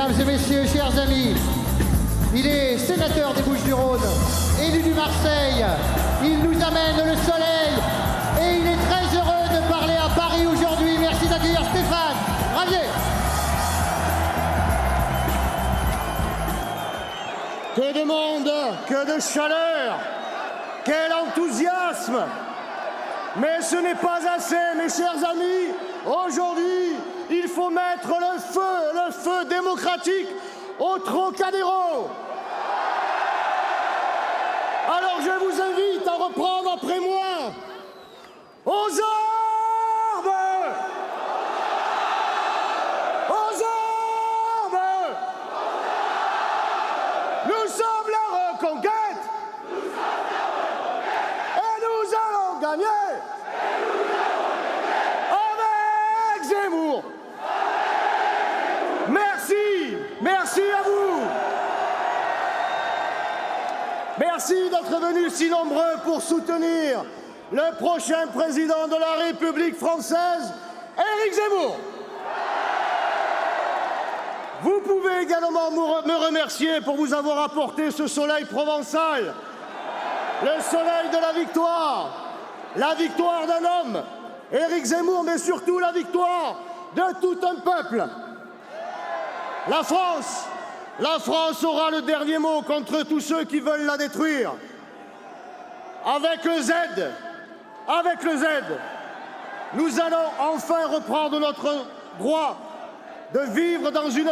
Mesdames et messieurs, chers amis, il est sénateur des Bouches-du-Rhône, élu du Marseille, il nous amène le soleil et il est très heureux de parler à Paris aujourd'hui. Merci d'accueillir Stéphane Ravier. Que de monde, que de chaleur, quel enthousiasme! Mais ce n'est pas assez, mes chers amis. Aujourd'hui, il faut mettre le feu démocratique au Trocadéro. Alors je vous invite à reprendre après moi. Aux armes! Aux armes! Nous sommes la reconquête! Et nous allons gagner! Avec Zemmour! Merci! Merci à vous! Merci d'être venus si nombreux pour soutenir le prochain président de la République française, Éric Zemmour. Vous pouvez également me remercier pour vous avoir apporté ce soleil provençal, le soleil de la victoire d'un homme, Éric Zemmour, mais surtout la victoire de tout un peuple. La France aura le dernier mot contre tous ceux qui veulent la détruire. Avec le Z, nous allons enfin reprendre notre droit de vivre dans une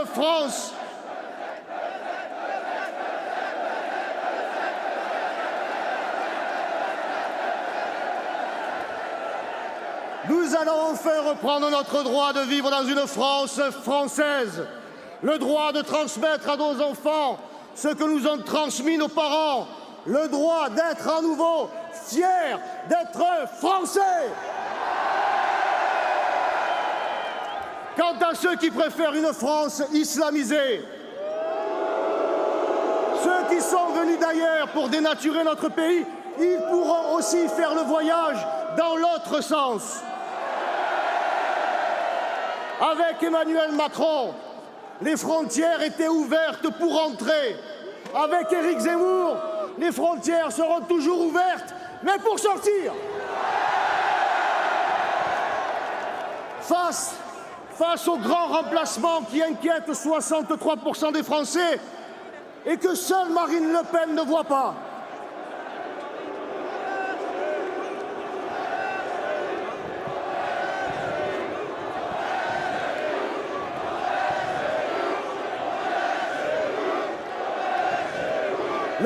France française. Le droit de transmettre à nos enfants ce que nous ont transmis nos parents. Le droit d'être à nouveau fiers d'être français. Quant à ceux qui préfèrent une France islamisée, ceux qui sont venus d'ailleurs pour dénaturer notre pays, ils pourront aussi faire le voyage dans l'autre sens. Avec Emmanuel Macron, les frontières étaient ouvertes pour entrer. Avec Éric Zemmour, les frontières seront toujours ouvertes, mais pour sortir. Face au grand remplacement qui inquiète 63% des Français et que seule Marine Le Pen ne voit pas.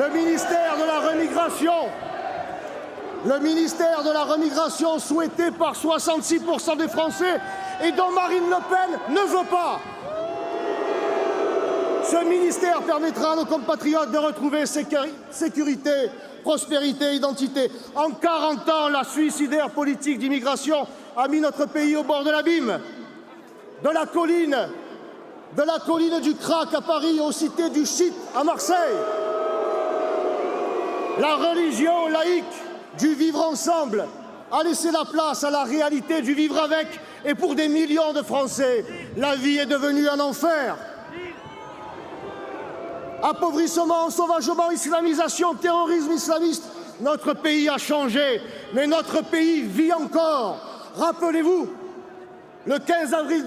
Le ministère de la remigration souhaité par 66% des Français et dont Marine Le Pen ne veut pas. Ce ministère permettra à nos compatriotes de retrouver sécurité, prospérité, identité. En 40 ans, la suicidaire politique d'immigration a mis notre pays au bord de l'abîme. De la colline du crack à Paris aux cités du shit à Marseille. La religion laïque du vivre ensemble a laissé la place à la réalité du vivre avec. Et pour des millions de Français, la vie est devenue un enfer. Appauvrissement, sauvagement, islamisation, terrorisme islamiste, notre pays a changé, mais notre pays vit encore. Rappelez-vous, le 15 avril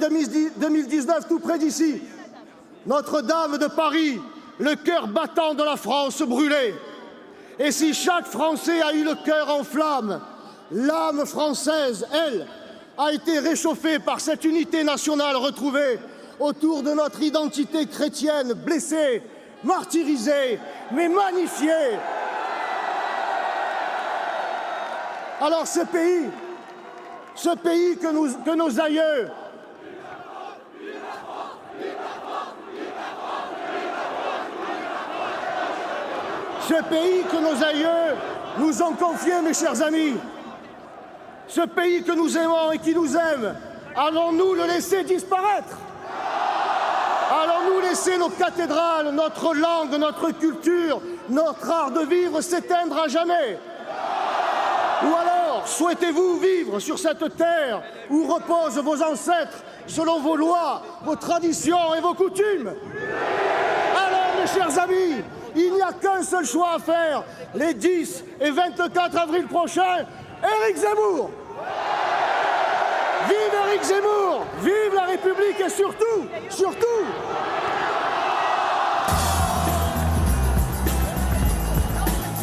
2019, tout près d'ici, Notre-Dame de Paris, le cœur battant de la France, brûlait. Et si chaque Français a eu le cœur en flammes, l'âme française, elle, a été réchauffée par cette unité nationale retrouvée autour de notre identité chrétienne, blessée, martyrisée, mais magnifiée. Alors ce pays que nos aïeux nous ont confié, mes chers amis, ce pays que nous aimons et qui nous aime, allons-nous le laisser disparaître? Allons-nous laisser nos cathédrales, notre langue, notre culture, notre art de vivre s'éteindre à jamais? Ou alors, Alors, souhaitez-vous vivre sur cette terre où reposent vos ancêtres, selon vos lois, vos traditions et vos coutumes? Alors, mes chers amis, il n'y a qu'un seul choix à faire. Les 10 et 24 avril prochains, Éric Zemmour! Vive Éric Zemmour! Vive la République et surtout,